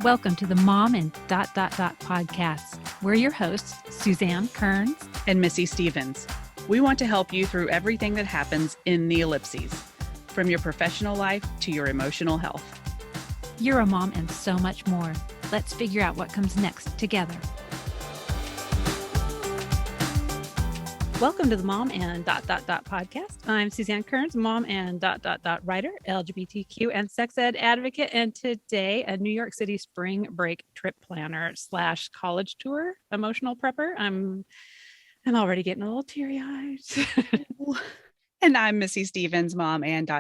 Welcome to the Mom and podcast. We're your hosts, Suzanne Kearns and Missy Stevens. We want to help you through everything that happens in the ellipses, from your professional life to your emotional health. You're a mom and so much more. Let's figure out what comes next together. Welcome to the Mom and podcast. I'm Suzanne Kearns, mom and writer, LGBTQ and sex ed advocate, and today a New York City spring break trip planner / college tour emotional prepper. I'm already getting a little teary-eyed. And I'm Missy Stevens, mom and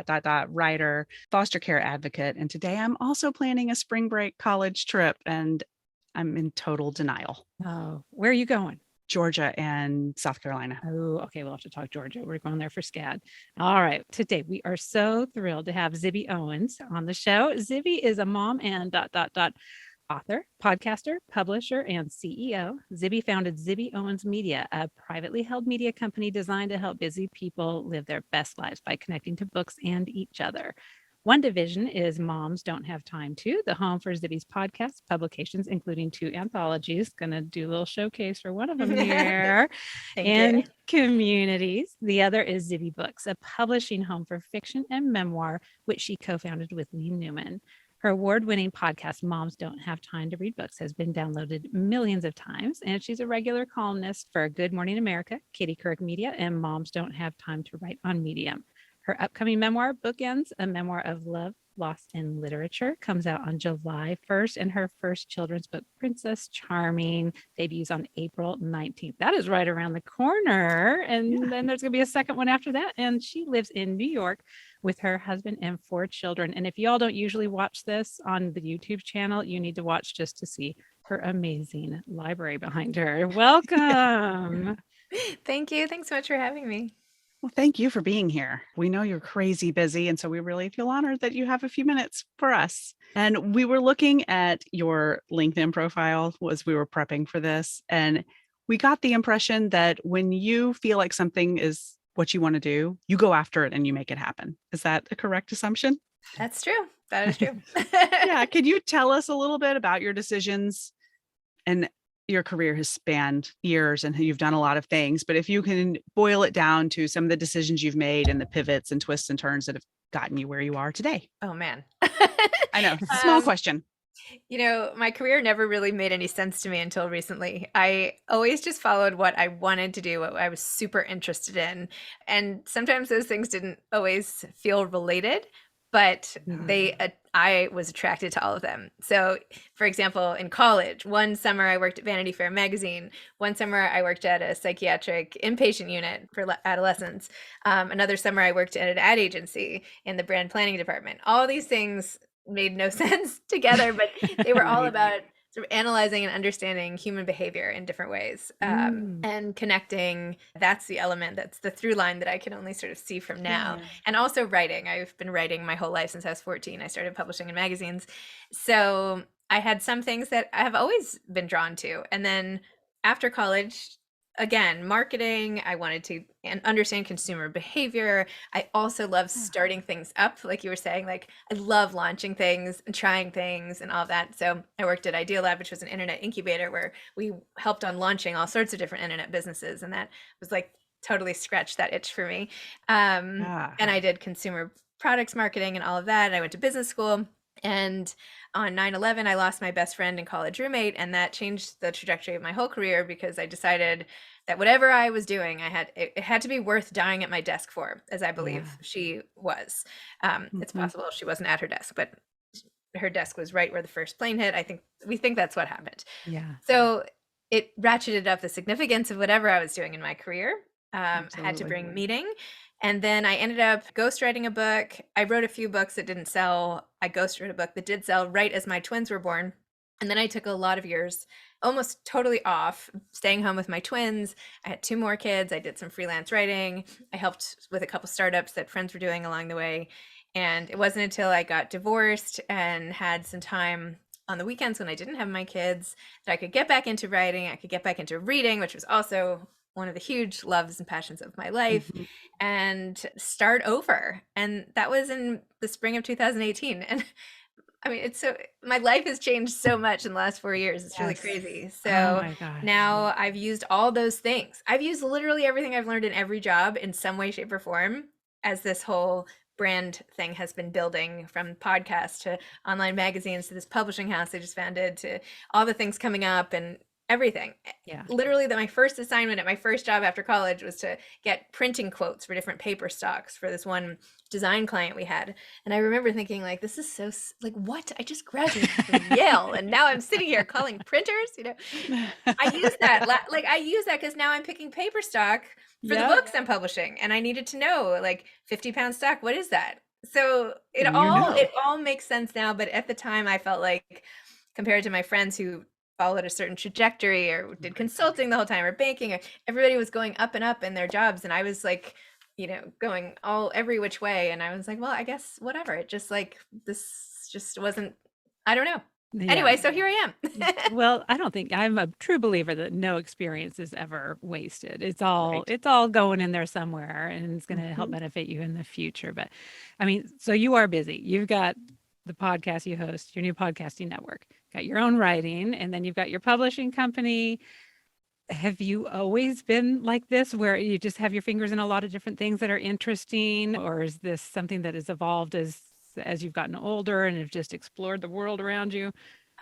writer, foster care advocate. And today I'm also planning a spring break college trip, and I'm in total denial. Oh, where are you going? Georgia and South Carolina. Oh, okay. We'll have to talk Georgia. We're going there for SCAD. All right. Today, we are so thrilled to have Zibby Owens on the show. Zibby is a mom and author, podcaster, publisher, and CEO. Zibby founded Zibby Owens Media, a privately held media company designed to help busy people live their best lives by connecting to books and each other. One division is Moms Don't Have Time To, the home for Zibby's podcasts, publications, including 2 anthologies. Going to do a little showcase for one of them here. And communities. The other is Zibby Books, a publishing home for fiction and memoir, which she co-founded with Lee Newman. Her award-winning podcast, Moms Don't Have Time to Read Books, has been downloaded millions of times, and she's a regular columnist for Good Morning America, Katie Couric Media, and Moms Don't Have Time to Write on Medium. Her upcoming memoir, Bookends, a memoir of love, loss, and literature, comes out on July 1st, and her first children's book, Princess Charming, debuts on April 19th. That is right around the corner, and then there's going to be a second one after that, and she lives in New York with her husband and 4 children. And if y'all don't usually watch this on the YouTube channel, you need to watch just to see her amazing library behind her. Welcome. Thank you. Thanks so much for having me. Well, thank you for being here. We know you're crazy busy, and so we really feel honored that you have a few minutes for us. And we were looking at your LinkedIn profile as we were prepping for this, and we got the impression that when you feel like something is what you want to do, you go after it and you make it happen. Is that a correct assumption? That's true. That is true. Yeah. Could you tell us a little bit about your decisions? And your career has spanned years and you've done a lot of things, but if you can boil it down to some of the decisions you've made and the pivots and twists and turns that have gotten you where you are today. Oh, man. I know. Small question. You know, my career never really made any sense to me until recently. I always just followed what I wanted to do, what I was super interested in. And sometimes those things didn't always feel related, but I was attracted to all of them. So, for example, in college, one summer I worked at Vanity Fair magazine. One summer I worked at a psychiatric inpatient unit for adolescents. Another summer I worked at an ad agency in the brand planning department. All these things made no sense together, but they were all about sort of analyzing and understanding human behavior in different ways and connecting. That's the element, that's the through line that I can only sort of see from now. Yeah. And also writing. I've been writing my whole life since I was 14. I started publishing in magazines. So I had some things that I have always been drawn to. And then after college, again, marketing, I wanted to understand consumer behavior. I also love starting things up. Like you were saying, like I love launching things and trying things and all of that. So I worked at Idea Lab, which was an internet incubator where we helped on launching all sorts of different internet businesses. And that was like totally scratched that itch for me. And I did consumer products marketing and all of that. And I went to business school. And on 9/11, I lost my best friend and college roommate, and that changed the trajectory of my whole career because I decided that whatever I was doing, it had to be worth dying at my desk for, as I believe she was. It's possible she wasn't at her desk, but her desk was right where the first plane hit. We think that's what happened. Yeah. So it ratcheted up the significance of whatever I was doing in my career. Had to bring meaning. And then I ended up ghostwriting a book. I wrote a few books that didn't sell. I ghostwrote a book that did sell right as my twins were born. And then I took a lot of years almost totally off, staying home with my twins. I had 2 more kids. I did some freelance writing. I helped with a couple startups that friends were doing along the way. And it wasn't until I got divorced and had some time on the weekends when I didn't have my kids that I could get back into writing. I could get back into reading, which was also one of the huge loves and passions of my life, and start over. And that was in the spring of 2018. And I mean, it's so my life has changed so much in the last 4 years. It's really Yes. crazy. Oh So my gosh. now I've used all those things. I've used literally everything I've learned in every job in some way, shape, or form as this whole brand thing has been building, from podcasts to online magazines to this publishing house I just founded to all the things coming up and everything. Yeah. Literally, my first assignment at my first job after college was to get printing quotes for different paper stocks for this one design client we had. And I remember thinking, like, this is so, like, what? I just graduated from Yale and now I'm sitting here calling printers, I use that, I use that because now I'm picking paper stock for the books I'm publishing, and I needed to know, like, 50-pound stock, what is that? So it And all makes sense now, but at the time I felt like, compared to my friends who followed a certain trajectory or did consulting the whole time or banking, or everybody was going up and up in their jobs, and I was like, going every which way, and I was like, well, I guess whatever. It just, like, this just wasn't, I don't know. Anyway, so here I am. Well, I don't think I'm a true believer that no experience is ever wasted. It's Right. all going in there somewhere, and it's going to help benefit you in the future. But I mean, so you are busy. You've got the podcast you host, your new podcasting network, got your own writing, and then you've got your publishing company. Have you always been like this, where you just have your fingers in a lot of different things that are interesting, or is this something that has evolved as you've gotten older and have just explored the world around you?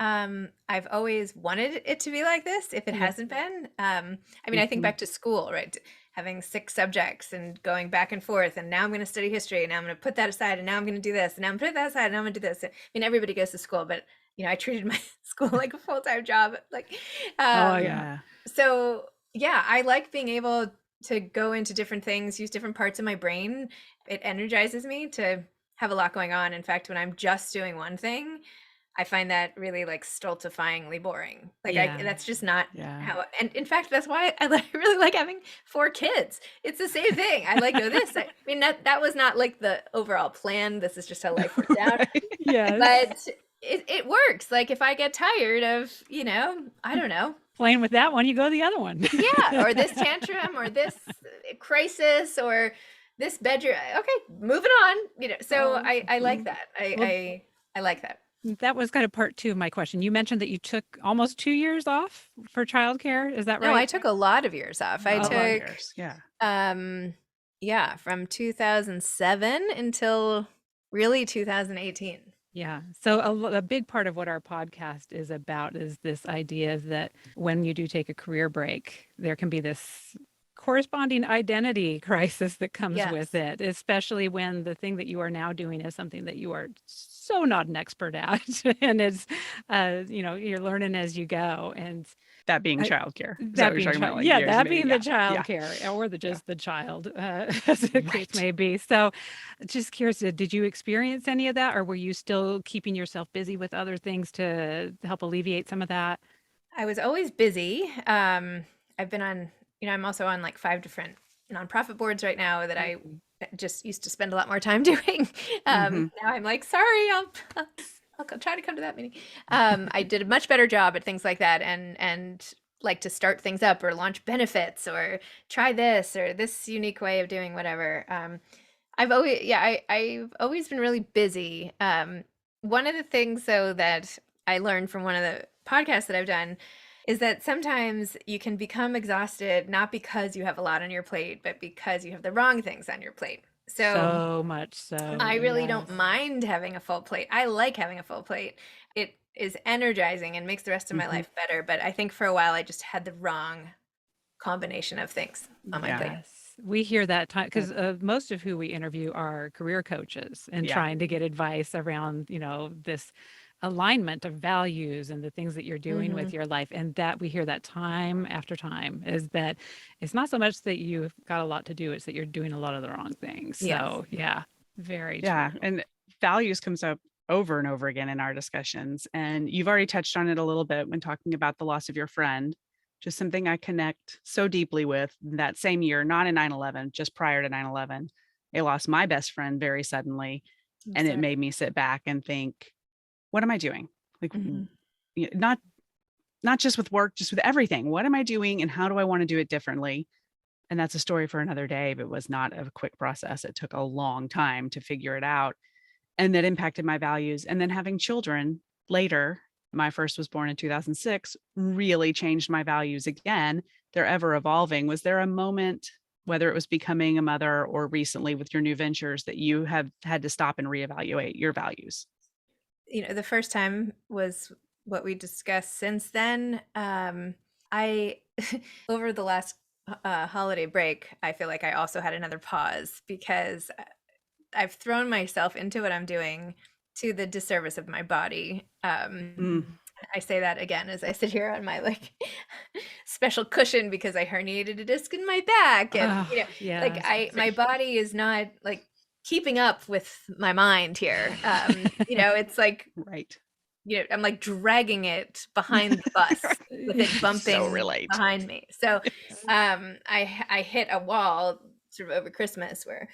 I've always wanted it to be like this, if it Yeah. hasn't been. I mean, I think back to school, right? Having 6 subjects and going back and forth, and now I'm going to study history, and now I'm going to put that aside, and now I'm going to do this, and now I'm going to put that aside, and now I'm going to do this. I mean, everybody goes to school, but I treated my school like a full-time job. Like, Oh um, yeah. so yeah, I like being able to go into different things, use different parts of my brain. It energizes me to have a lot going on. In fact, when I'm just doing one thing, I find that really, like, stultifyingly boring. Like, Yeah. that's just not Yeah. how. And in fact, that's why I really like having 4 kids. It's the same thing. I like this. I mean, that was not like the overall plan. This is just how life worked out. Yes. But it works. Like, if I get tired of, I don't know, Playing with that one, you go to the other one. yeah, or this tantrum, or this crisis, or this bedroom. Okay, moving on. So I like that. I like that. That was kind of part two of my question. You mentioned that you took almost 2 years off for childcare. Is that right? No, I took a lot of years off. I A lot of took years. Yeah. from 2007 until really 2018. Yeah. So a big part of what our podcast is about is this idea that when you do take a career break, there can be this corresponding identity crisis that comes with Yes. it, especially when the thing that you are now doing is something that you are so not an expert at. And it's, you're learning as you go. And That being I- childcare. Is that what being you're talking about, child, like yeah, years that of being it. the Yeah. child care or the Yeah. just the child, as the case Right. may be. So just curious, did you experience any of that, or were you still keeping yourself busy with other things to help alleviate some of that? I was always busy. I've been on, I'm also on like 5 different nonprofit boards right now that I just used to spend a lot more time doing. Mhm. Now I'm like, sorry, I'll try to come to that meeting. I did a much better job at things like that, and like to start things up or launch benefits or try this or this unique way of doing whatever. I've always been really busy. One of the things though that I learned from one of the podcasts that I've done is that sometimes you can become exhausted not because you have a lot on your plate, but because you have the wrong things on your plate. So much so. I really don't Yes. mind having a full plate. I like having a full plate. It is energizing and makes the rest of my Mhm. life better. But I think for a while I just had the wrong combination of things on my plate. Yes. We hear that time because most of who we interview are career coaches and Yeah. trying to get advice around, this alignment of values and the things that you're doing with your life. And that we hear that time after time is that it's not so much that you've got a lot to do, it's that you're doing a lot of the wrong things. Yes. So yeah, very Yeah. true. And values comes up over and over again in our discussions. And you've already touched on it a little bit when talking about the loss of your friend, just something I connect so deeply with. That same year, not in 9/11, just prior to 9/11, I lost my best friend very suddenly. I'm And it sorry. made me sit back and think, what am I doing? Like, Mhm. not just with work, just with everything. What am I doing and how do I want to do it differently? And that's a story for another day, but it was not a quick process. It took a long time to figure it out. and that impacted my values. And then having children later, my first was born in 2006, really changed my values again. They're ever evolving. Was there a moment, whether it was becoming a mother or recently with your new ventures, that you have had to stop and reevaluate your values? The first time was what we discussed. Since then, I over the last holiday break, I feel like I also had another pause because I've thrown myself into what I'm doing to the disservice of my body. I say that again as I sit here on my like special cushion because I herniated a disc in my back, and yes. my body is not like keeping up with my mind here. It's like Right. I'm like dragging it behind the bus with it bumping relate. behind me. So I hit a wall sort of over Christmas where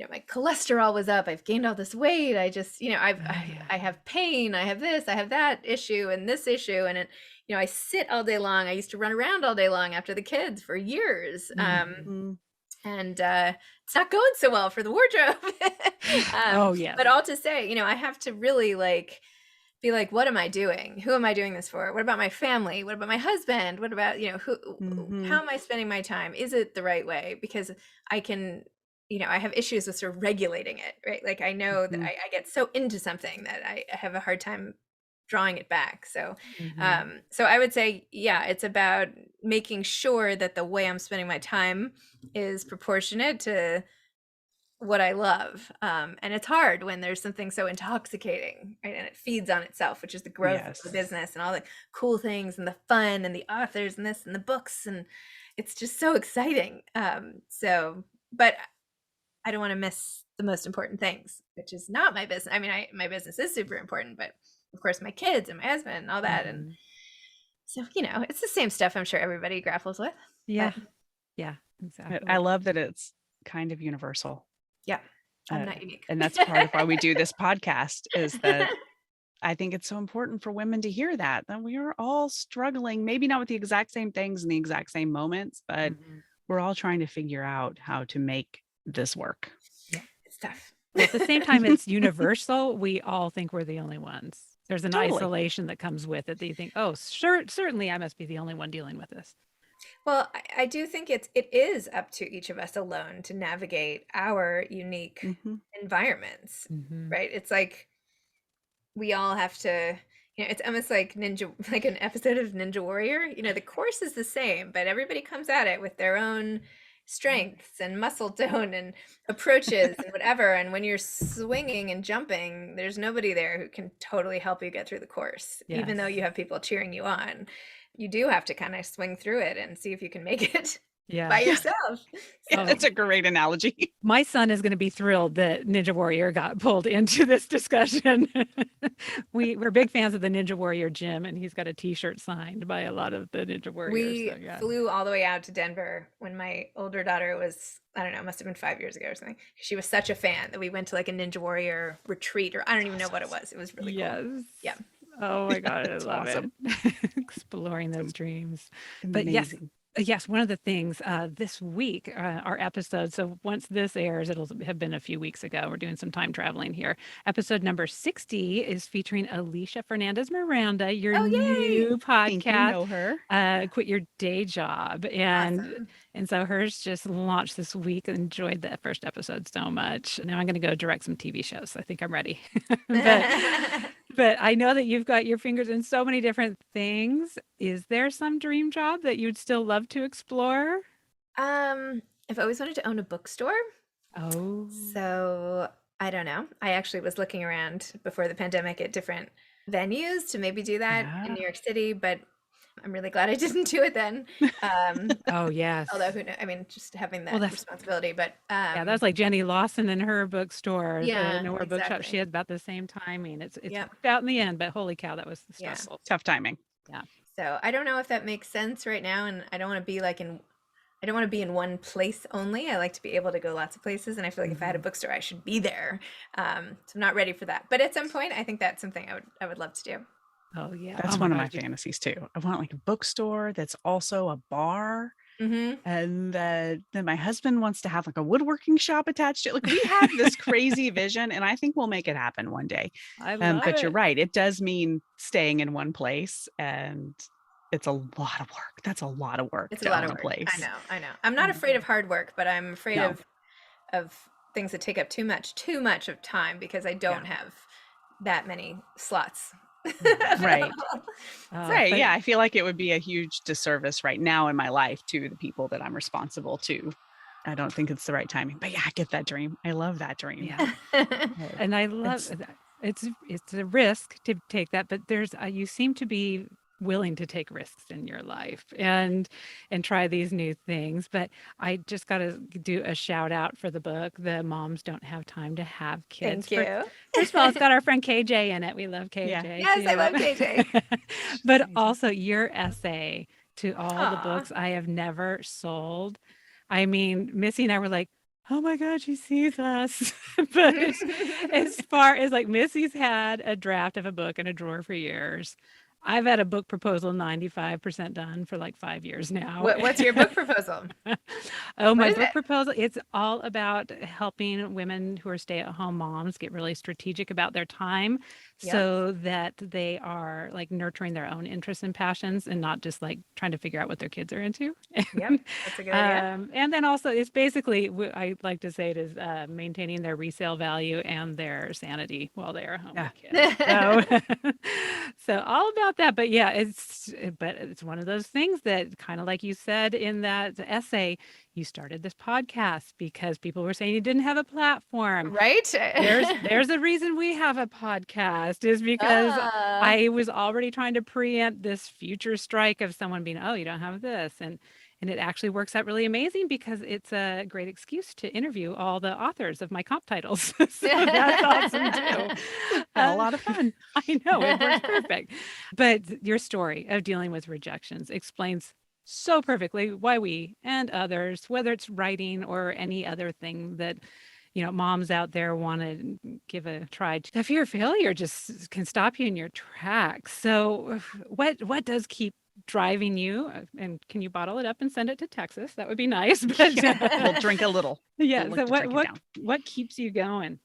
my cholesterol was up. I've gained all this weight. I just, I have pain. I have this, I have that issue and this issue. And it, I sit all day long. I used to run around all day long after the kids for years. And it's not going so well for the wardrobe. Oh, yeah. But all to say, I have to really like be like, what am I doing? Who am I doing this for? What about my family? What about my husband? What about, how am I spending my time? Is it the right way? Because I can, I have issues with sort of regulating it, right? Like I know that I get so into something that I have a hard time drawing it back. So, so I would say, yeah, it's about making sure that the way I'm spending my time is proportionate to what I love. And it's hard when there's something so intoxicating, right? And it feeds on itself, which is the growth of the business and all the cool things and the fun and the authors and this and the books. And it's just so exciting. But I don't want to miss the most important things, which is not my business. I mean, my business is super important, but of course my kids and my husband and all that. And so, it's the same stuff I'm sure everybody grapples with. Yeah. Yeah, exactly. I love that it's kind of universal. Yeah. I'm not unique. And that's part of why we do this podcast, is that I think it's so important for women to hear that we are all struggling, maybe not with the exact same things in the exact same moments, but we're all trying to figure out how to make this work. Yeah, it's tough. At the same time, it's universal. We all think we're the only ones. There's an isolation that comes with it that you think, oh, certainly I must be the only one dealing with this. Well, I do think it is up to each of us alone to navigate our unique environments, right? It's like we all have to, it's almost like like an episode of Ninja Warrior. The course is the same, but everybody comes at it with their own strengths and muscle tone and approaches and whatever. And when you're swinging and jumping, there's nobody there who can totally help you get through the course, even though you have people cheering you on. You do have to kind of swing through it and see if you can make it by yourself. So. That's a great analogy. My son is going to be thrilled that Ninja Warrior got pulled into this discussion. We're big fans of the Ninja Warrior gym, and he's got a t-shirt signed by a lot of the Ninja Warriors. We flew all the way out to Denver when my older daughter was, I don't know, it must have been 5 years ago or something. She was such a fan that we went to like a Ninja Warrior retreat, or I don't even know what it was. It was really cool. Yeah. Oh my God, I love it. Exploring those dreams. But yes, one of the things this week, our episode, so once this airs, it'll have been a few weeks ago. We're doing some time traveling here. Episode number 60 is featuring Alicia Fernandez Miranda, your new podcast. Think you know her. Quit Your Day Job. And so hers just launched this week. Enjoyed that first episode so much. Now I'm going to go direct some TV shows. I think I'm ready. But I know that you've got your fingers in so many different things. Is there some dream job that you'd still love to explore? I've always wanted to own a bookstore. Oh. So I don't know. I actually was looking around before the pandemic at different venues to maybe do that in New York City, but I'm really glad I didn't do it then. Oh, yes. Although, who knows? I mean, just having that responsibility. But yeah, that was like Jenny Lawson and her bookstore. Yeah, Nowhere Bookshop. She had about the same timing. It's worked out in the end, but holy cow, that was stressful. Tough timing. Yeah. So I don't know if that makes sense right now, and I don't want to be like I don't want to be in one place only. I like to be able to go lots of places, and I feel like if I had a bookstore, I should be there. So I'm not ready for that. But at some point, I think that's something I would love to do. Oh yeah, that's one of my fantasies too. I want like a bookstore that's also a bar. Mhm. And then my husband wants to have like a woodworking shop attached to it. Like we have this crazy vision, and I think we'll make it happen one day. I love But you're it. right. It does mean staying in one place, and it's a lot of work. That's a lot of work It's a to lot own of a work. I place. know. I know. I'm not afraid of hard work, but I'm afraid No. of things that take up too much of time because I Yeah. don't have that many slots. Right. Right. But Yeah. I feel like it would be a huge disservice right now in my life to the people that I'm responsible to. I don't think it's the right timing. But yeah, I get that dream. I love that dream. yeah, and I love It's that. It's a risk to take that, but there's you seem to be willing to take risks in your life and try these new things. But I just got to do a shout out for the book, The Moms Don't Have Time to Have Kids. Thank you. First of all, it's got our friend KJ in it. We love yeah. KJ Yes, I love too. KJ. But Amazing. also your essay to all the Aw. books I have never sold. I mean, Missy and I were like, oh my God, she sees us. But as far as like Missy's had a draft of a book in a drawer for years. I've had a book proposal 95% done for like 5 years now. What's your book proposal? Oh, What my is book it? proposal, it's all about helping women who are stay-at-home moms get really strategic about their time Yep. so that they are like nurturing their own interests and passions and not just like trying to figure out what their kids are into. Yep. That's a good idea. And then also it's basically, I like to say it is maintaining their resale value and their sanity while they are home Yeah. with kids. So, so all about that. But yeah, it's one of those things that kind of like you said in that essay, you started this podcast because people were saying you didn't have a platform. Right? There's a reason we have a podcast is because Ah. I was already trying to preempt this future strike of someone being, oh, you don't have this. And it actually works out really amazing because it's a great excuse to interview all the authors of my comp titles. So that's awesome too. It's been a lot of fun. I know it works perfect. But your story of dealing with rejections explains so perfectly why we and others, whether it's writing or any other thing that moms out there want to give a try. The fear of failure just can stop you in your tracks. So, what does keep driving you? And can you bottle it up and send it to Texas? That would be nice. But We'll drink a little. yeah. We'll So, like to drink it down. what keeps you going?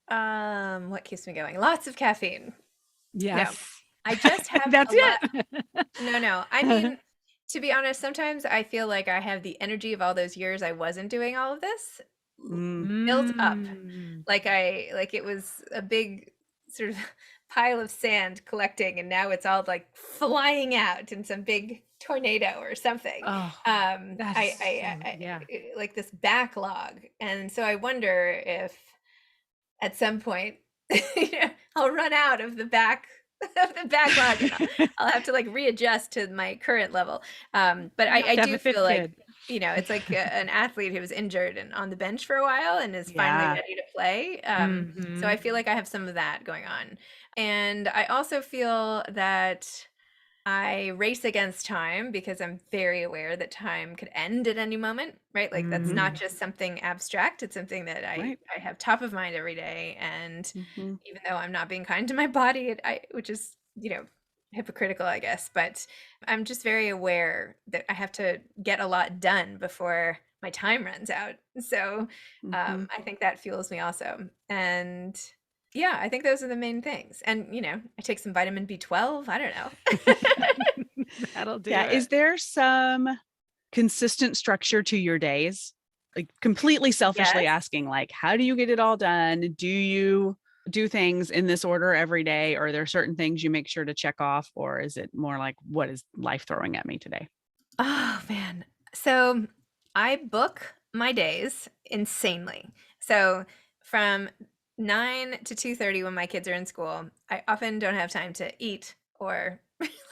What keeps me going? Lots of caffeine. Yes, I just have that's a lot. it. No. I mean, to be honest, sometimes I feel like I have the energy of all those years I wasn't doing all of this built up. Mm. Like it was a big sort of pile of sand collecting, and now it's all like flying out in some big tornado or something. Oh, yeah. Like this backlog. And so I wonder if at some point I'll run out of the backlog, and I'll have to like readjust to my current level. But I do feel like it's like an athlete who was injured and on the bench for a while and is finally ready to play. So I feel like I have some of that going on. And I also feel that I race against time because I'm very aware that time could end at any moment, right? Like that's not just something abstract. It's something that I have top of mind every day. And even though I'm not being kind to my body, which is, hypocritical, I guess, but I'm just very aware that I have to get a lot done before my time runs out. So I think that fuels me also. And yeah, I think those are the main things. And, I take some vitamin B12. I don't know. That'll do Yeah. it. Is there some consistent structure to your days? Like completely selfishly Yes. asking, like, how do you get it all done? Do you do things in this order every day? Or are there certain things you make sure to check off? Or is it more like, what is life throwing at me today? Oh, man. So I book my days insanely. So from 9 to 2:30 when my kids are in school, I often don't have time to eat or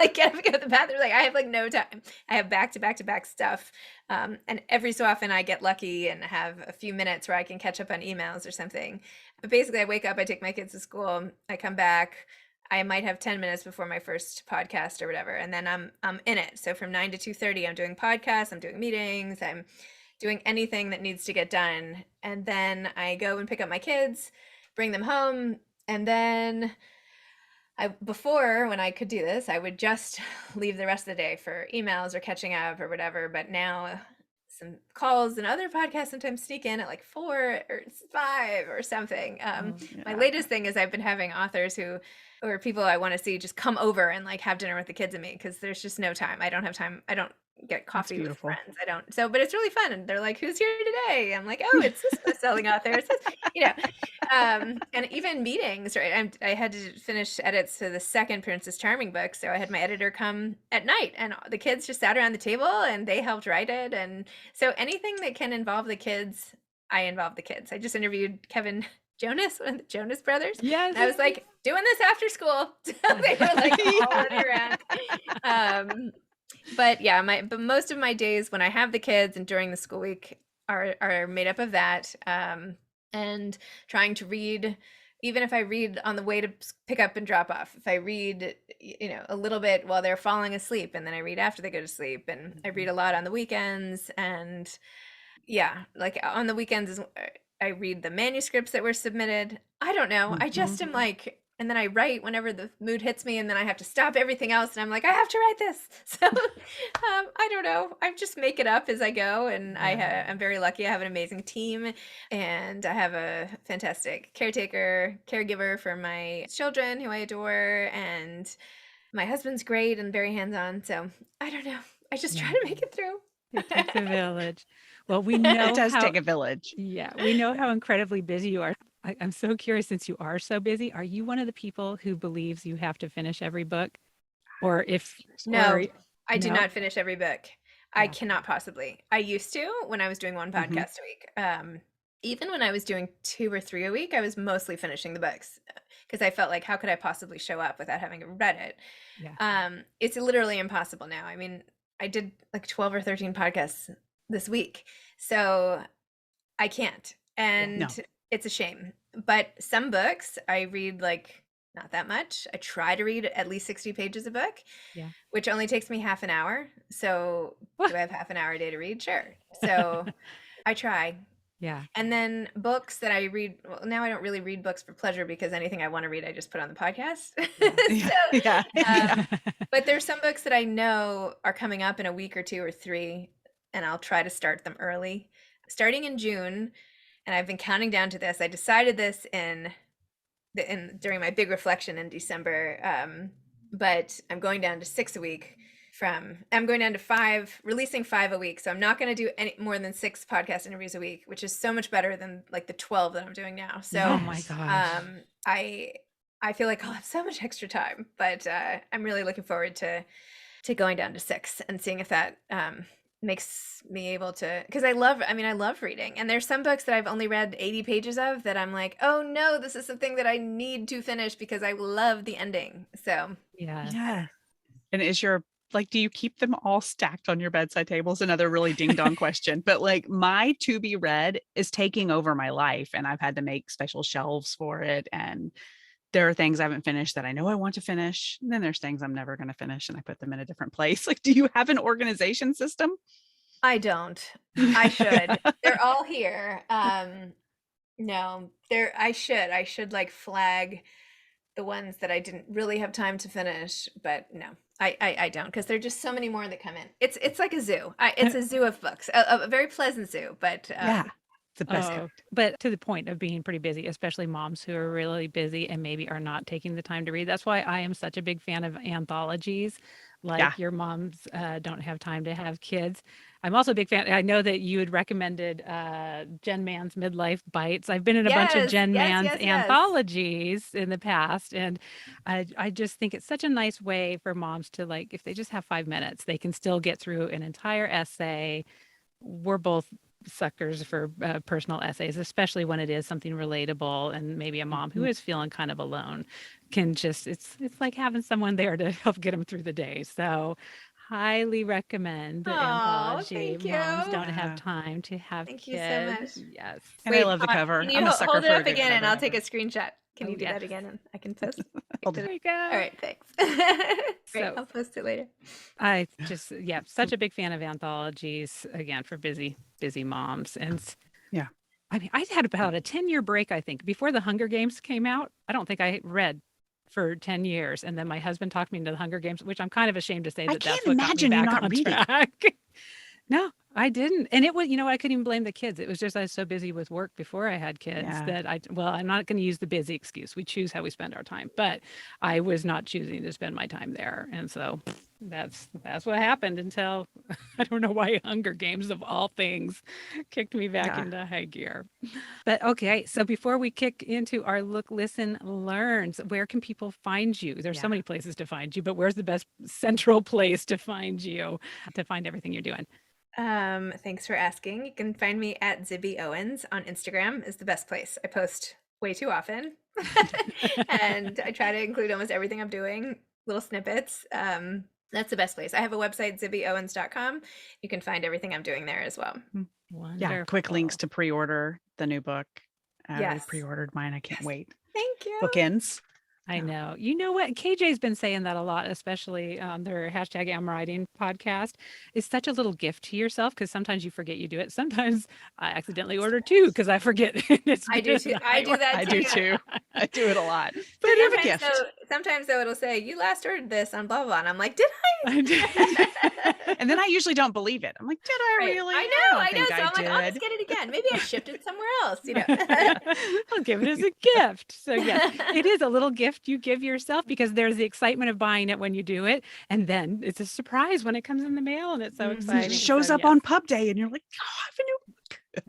like get up and go to the bathroom. Like I have like no time. I have back to back to back stuff. And every so often I get lucky and have a few minutes where I can catch up on emails or something. But basically I wake up, I take my kids to school, I come back, I might have 10 minutes before my first podcast or whatever, and then I'm in it. So from 9 to 2:30, I'm doing podcasts, I'm doing meetings, I'm doing anything that needs to get done. And then I go and pick up my kids, bring them home, and then Before, when I could do this, I would just leave the rest of the day for emails or catching up or whatever. But now some calls and other podcasts sometimes sneak in at like 4 or 5 or something. My latest thing is I've been having authors or people I want to see just come over and like have dinner with the kids and me, because there's just no time. I don't have time. I don't get coffee with friends. I don't. So, but it's really fun. And they're like, "Who's here today?" I'm like, "Oh, it's this best-selling author." It's this, you know. And even meetings, right? I had to finish edits to the second Princess Charming book, so I had my editor come at night, and the kids just sat around the table and they helped write it. And so anything that can involve the kids, I involve the kids. I just interviewed Kevin Jonas, one of the Jonas brothers. Yes. And I was like, doing this after school. So they were like all around. But yeah, but most of my days when I have the kids and during the school week are made up of that. And trying to read, even if I read on the way to pick up and drop off, if I read, a little bit while they're falling asleep, and then I read after they go to sleep, and I read a lot on the weekends. And yeah, like on the weekends I read the manuscripts that were submitted. I don't know. I just am like, and then I write whenever the mood hits me, and then I have to stop everything else, and I'm like, I have to write this. So I don't know. I just make it up as I go, and I'm very lucky. I have an amazing team, and I have a fantastic caregiver for my children who I adore, and my husband's great and very hands-on. So I don't know. I just try to make it through. It takes a village. Well, we know it does take a village. Yeah, we know how incredibly busy you are. I'm so curious, since you are so busy, are you one of the people who believes you have to finish every book? Or if No, or, I do no? not finish every book. I cannot possibly. I used to when I was doing one podcast a week. Even when I was doing 2 or 3 a week, I was mostly finishing the books, because I felt like, how could I possibly show up without having read it? Yeah. It's literally impossible now. I mean, I did like 12 or 13 podcasts this week, so I can't. And it's a shame. But some books I read like not that much. I try to read at least 60 pages a book, which only takes me half an hour. So do I have half an hour a day to read? Sure. So I try. Yeah. And then books that I read, well, now I don't really read books for pleasure, because anything I want to read, I just put on the podcast. But there's some books that I know are coming up in a week or 2 or 3, and I'll try to start them early, starting in June. And I've been counting down to this. I decided this during my big reflection in December. But I'm going down to 6 a week. I'm going down to 5, releasing 5 a week. So I'm not going to do any more than 6 podcast interviews a week, which is so much better than like the 12 that I'm doing now. So oh my gosh. I feel like I'll have so much extra time, but I'm really looking forward to going down to 6 and seeing if that makes me able to, because I love reading. And there's some books that I've only read 80 pages of that I'm like, oh no, this is something that I need to finish because I love the ending. So yeah. And do you keep them all stacked on your bedside table? Is another really ding dong question. But like, my to be read is taking over my life, and I've had to make special shelves for it. And there are things I haven't finished that I know I want to finish. And then there's things I'm never going to finish, and I put them in a different place. Like, do you have an organization system? I don't. I should. They're all here. No, I should like flag the ones that I didn't really have time to finish, but no, I don't, because there are just so many more that come in. It's like a zoo. It's a zoo of books, a very pleasant zoo, but the best kind. But to the point of being pretty busy, especially moms who are really busy and maybe are not taking the time to read. That's why I am such a big fan of anthologies. Like your moms don't have time to have kids. I'm also a big fan. I know that you had recommended Jen Mann's Midlife Bites. I've been in a bunch of Jen Mann's anthologies in the past. And I just think it's such a nice way for moms to, like, if they just have 5 minutes, they can still get through an entire essay. We're both suckers for personal essays, especially when it is something relatable, and maybe a mom who is feeling kind of alone can just, it's like having someone there to help get them through the day. So highly recommend the anthology. Moms don't have time to have kids. You so much. Yes. And I love the cover. I'm a sucker hold it up again and I'll take a screenshot. Can you do that again? And I can post. There you go. All right, thanks. Great, I'll post it later. I just, such a big fan of anthologies, again, for busy moms. And I mean, I had about a 10-year break, I think, before the Hunger Games came out. I don't think I read for 10 years. And then my husband talked me into the Hunger Games, which I'm kind of ashamed to say I that that's can't what got me imagine you back not on reading. track. No, I didn't. And it was, I couldn't even blame the kids. It was just I was so busy with work before I had kids Yeah. that I'm not going to use the busy excuse. We choose how we spend our time, but I was not choosing to spend my time there. And so that's what happened until I don't know why Hunger Games of all things kicked me back Yeah. into high gear. But okay, so before we kick into our look, listen, learns, where can people find you? There's so Yeah. many places to find you, but where's the best central place to find you, to find everything you're doing? Thanks for asking. You can find me at Zibby Owens on Instagram is the best place. I post way too often. And I try to include almost everything I'm doing, little snippets. That's the best place. I have a website, zibbyowens.com. You can find everything I'm doing there as well. Yeah. Quick links Wonderful. to pre-order the new book. I already Yes. pre-ordered mine. I can't wait. Thank you. Bookends. I Yeah. know. You know what? KJ's been saying that a lot, especially on their hashtag I'm writing podcast. It's such a little gift to yourself because sometimes you forget you do it. Sometimes I accidentally order two because I forget. It's I do been too. a I high do that I too. do too. I do it a lot. But you have a Sometimes gift. sometimes though it'll say you last ordered this on blah blah blah, and I'm like, did I? I do. And then I usually don't believe it. I'm like, did I Right. really? I don't know. think So I'm like, I'll just did. get it again. Maybe I shipped it somewhere else. I'll give it as a gift. So yes, it is a little gift you give yourself because there's the excitement of buying it when you do it, and then it's a surprise when it comes in the mail, and it's so Mhm. And exciting. it shows So, up yes. on pub day and you're like, oh, I have a new.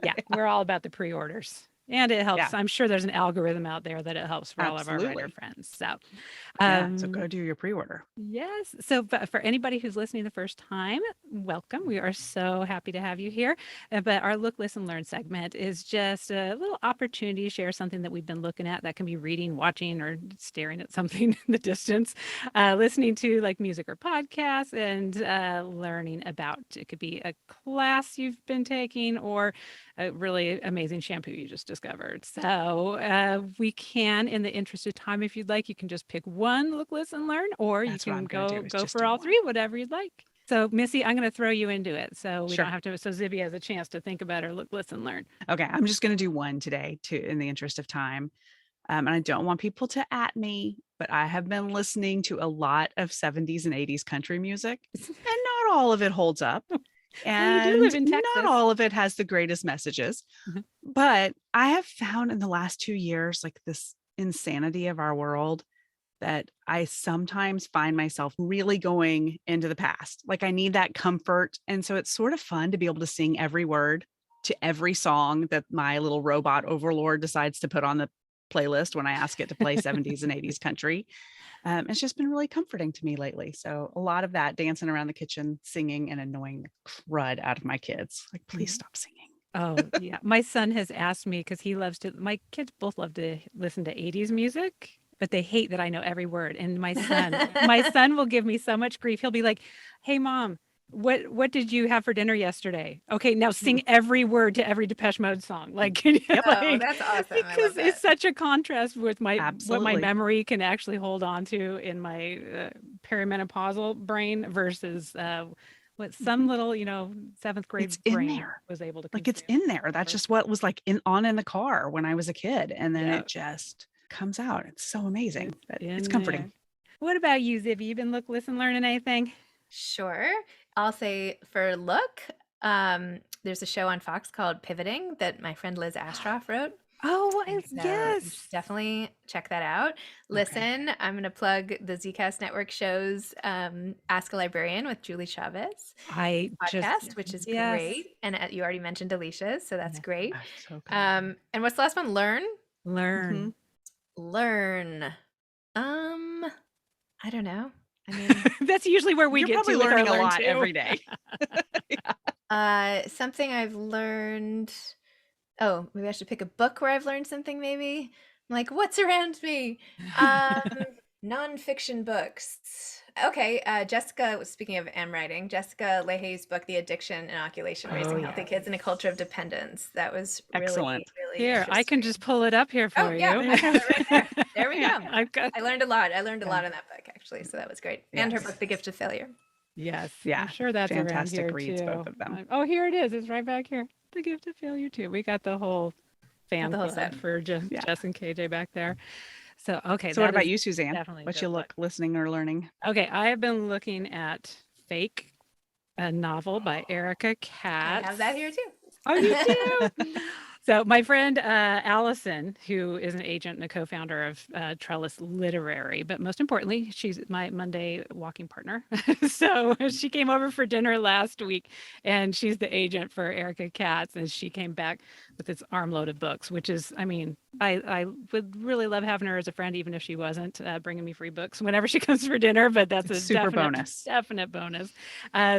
Yeah, we're all about the pre-orders. And it helps. Yeah. I'm sure there's an algorithm out there that it helps for all of our writer Absolutely. friends. So, Yeah. So um, go do your pre-order. yes. So, but for anybody who's listening the first time, welcome. We are so happy to have you here. But our Look, Listen, Learn segment is just a little opportunity to share something that we've been looking at. That can be reading, watching, or staring at something in the distance, listening to like music or podcasts, and learning about. It could be a class you've been taking or a really amazing shampoo you just discovered. So we can, in the interest of time, if you'd like, you can just pick one Look, Listen, Learn, or That's you what can I'm gonna do, is go just for do all one. three, whatever you'd like. So Missy, I'm going to throw you into it, so we Sure. don't have to. So Zibby has a chance to think about her Look, Listen, Learn. Okay. I'm just going to do one today too, in the interest of time. And I don't want people to at me, but I have been listening to a lot of 70s and 80s country music, and not all of it holds up. Well, you do live And in not Texas. all of it has the greatest messages. Mhm. But I have found in the last 2 years, like this insanity of our world, that I sometimes find myself really going into the past. Like I need that comfort. And so it's sort of fun to be able to sing every word to every song that my little robot overlord decides to put on the playlist when I ask it to play 70s and 80s country. It's just been really comforting to me lately. So a lot of that dancing around the kitchen, singing and annoying the crud out of my kids. Like, please stop singing. Oh, yeah. My son has asked me because he loves to, my kids both love to listen to 80s music, but they hate that I know every word. And my son will give me so much grief. He'll be like, "Hey, mom, what did you have for dinner yesterday? Okay, now sing every word to every Depeche Mode song." Like, Oh, like that's awesome. I love because it's that. such a contrast with what my Absolutely. memory can actually hold on to in my perimenopausal brain versus what some little, seventh grade It's in brain there. was able to Like it's consume. in there. That's just what was like on in the car when I was a kid. And then Yeah. it just comes out. It's so amazing. But it's In comforting. there. What about you, Zibby? You been look, listen, learning anything? Sure. I'll say for look, there's a show on Fox called Pivoting that my friend Liz Astroff wrote. Oh, And so you yes. should definitely check that out. Listen, I'm going to plug the Zcast Network shows Ask a Librarian with Julie Chavez I podcast, just, which is yes. great. And you already mentioned Alicia's, so that's Yeah. great. Oh, so good. And what's the last one? Learn. Learn. Learn. I don't know. I mean, That's usually where we You're get probably to with our learning a learn lot too. every day. something I've learned. Oh, maybe I should pick a book where I've learned something, maybe. I'm like, what's around me? Nonfiction books. Okay, Jessica, speaking of am writing, Jessica Leahy's book, The Addiction Inoculation, Raising Healthy Kids in a Culture of Dependence. That was really, Excellent. really Here, I can interesting. just pull it up here for Oh, yeah, you. I have it right there. There we Yeah, go. I've got. I learned a lot. I learned a lot in that book, actually, so that was great. And her Yes. book, The Gift of Failure. Yes, Yeah, I'm sure that's around fantastic here reads, too. both of them. Oh, here it is. It's right back here. The Gift of Failure too. We got the whole fan The whole club set. for Yeah. Jess and KJ back there. So, okay. So what that about is you, Suzanne? definitely a What good you book. listening or learning? Okay. I have been looking at Fake, a novel by Erica I Katz. have that here too. Oh, you do? So my friend Allison, who is an agent and a co-founder of Trellis Literary, but most importantly, she's my Monday walking partner. So she came over for dinner last week, and she's the agent for Erica Katz, and she came back with this armload of books, which is, I mean, I would really love having her as a friend, even if she wasn't bringing me free books whenever she comes for dinner. But that's It's a super bonus. definite bonus.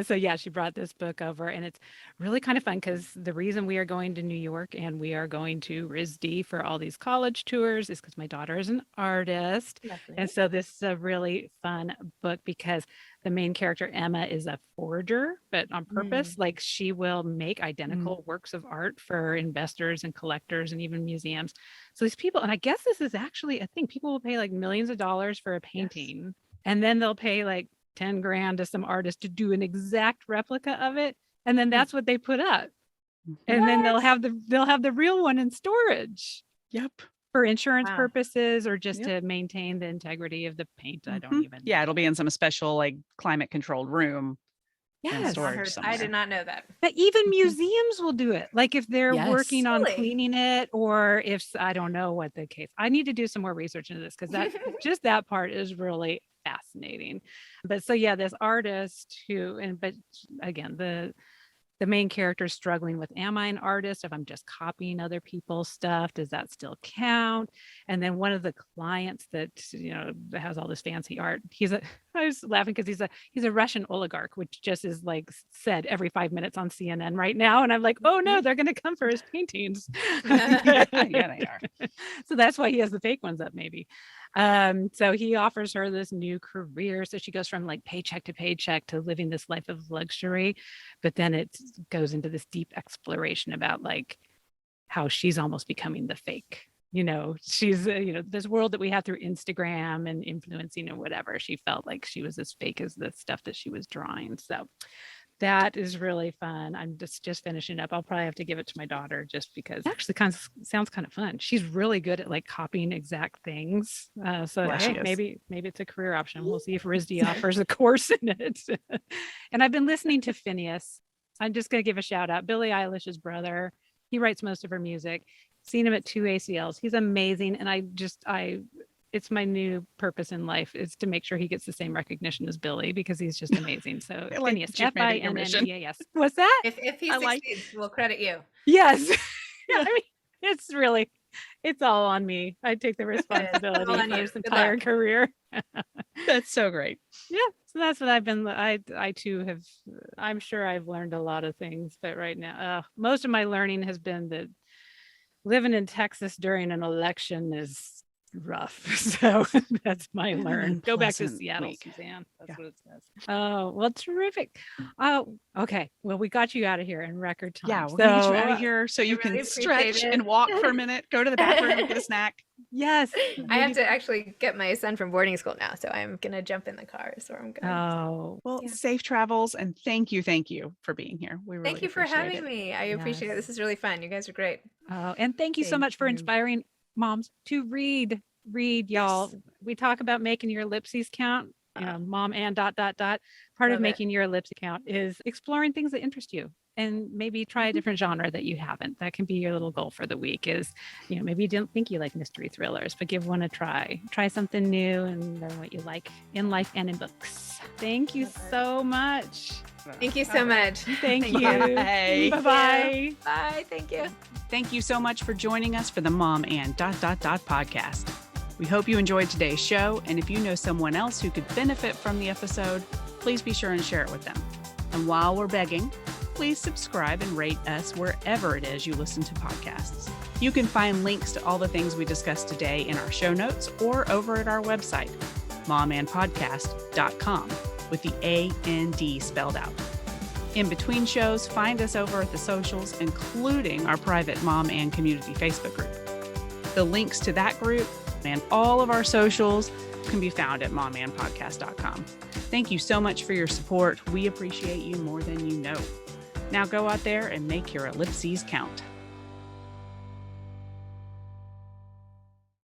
So yeah, she brought this book over, and it's really kind of fun because the reason we are going to New York and we are going to RISD for all these college tours is because my daughter is an artist. And so this is a really fun book because the main character, Emma, is a forger, but on purpose. Like she will make identical works of art for investors and collectors and even museums. So these people, and I guess this is actually a thing, people will pay like millions of dollars for a painting, and then they'll pay like 10 grand to some artist to do an exact replica of it. And then that's what they put up. And then they'll have the real one in storage. Yep. For insurance Wow. purposes or just Yep. to maintain the integrity of the paint. I don't even Yeah, it'll be in some special like climate controlled room. Yes. storage I somewhere. did not know that. But even museums will do it. Like if they're Yes. working on Really? cleaning it, or if I don't know what the case. I need to do some more research into this because that just that part is really fascinating. But so yeah, this artist but again, the main character is struggling with, am I an artist? If I'm just copying other people's stuff, does that still count? And then one of the clients that, that has all this fancy art, I was laughing because he's a Russian oligarch, which just is like said every 5 minutes on CNN right now. And I'm like, oh no, they're going to come for his paintings. Yeah, they are. So that's why he has the fake ones up maybe. So he offers her this new career. So she goes from like paycheck to paycheck to living this life of luxury. But then it goes into this deep exploration about like how she's almost becoming the fake. She's, this world that we have through Instagram and influencing or whatever. She felt like she was as fake as the stuff that she was drawing. So that is really fun. I'm just finishing up. I'll probably have to give it to my daughter just because it actually sounds kind of fun. She's really good at like copying exact things. So Yeah, she hey, is. maybe it's a career option. We'll see if RISD offers a course in it. And I've been listening to Phineas. I'm just going to give a shout out. Billie Eilish's brother. He writes most of her music. Seen him at 2 ACLs. He's amazing. And it's my new purpose in life is to make sure he gets the same recognition as Billy because he's just amazing. So I like Phineas, that you've made it your mission. Phineas. What's that? If he I like- succeeds, we'll credit you. Yes. Yeah, I mean, it's all on me. I take the responsibility all on for you. his Good entire luck. career. That's so great. Yeah. So that's what I've been. I too have. I'm sure I've learned a lot of things, but right now, most of my learning has been that living in Texas during an election is rough. So that's my learn. Go back to Unpleasant Seattle, week. Suzanne. That's Yeah. what it says. Oh, well, terrific. Oh, okay. Well, we got you out of here in record time. Yeah, we're gonna get you out So, of here so you really can stretch appreciate it. and walk for a minute, go to the bathroom, get a snack. yes. I have to actually get my son from boarding school now, so I'm gonna jump in the car. So I'm going. Oh, Well, Yeah. safe travels and thank you for being here. We really Thank you for appreciate having it. me. I appreciate it. Yes. This is really fun. You guys are great. oh, and thank you so Thank much for you. inspiring moms to read, y'all. Yes. We talk about making your ellipses count. Mom and ... Part of Love it. making your ellipsis count is exploring things that interest you and maybe try a different genre that you haven't. That can be your little goal for the week is, maybe you didn't think you like mystery thrillers, but give one a try. Try something new and learn what you like in life and in books. Thank you so much. Thank you so much. Thank you. Bye. Bye-bye. Bye. Thank you. Thank you so much for joining us for the Mom and ... podcast. We hope you enjoyed today's show, and if you know someone else who could benefit from the episode, please be sure and share it with them. And while we're begging, please subscribe and rate us wherever it is you listen to podcasts. You can find links to all the things we discussed today in our show notes or over at our website, momandpodcast.com, with the A-N-D spelled out. In between shows, find us over at the socials, including our private Mom and Community Facebook group. The links to that group and all of our socials can be found at momandpodcast.com. Thank you so much for your support. We appreciate you more than you know. Now go out there and make your ellipses count.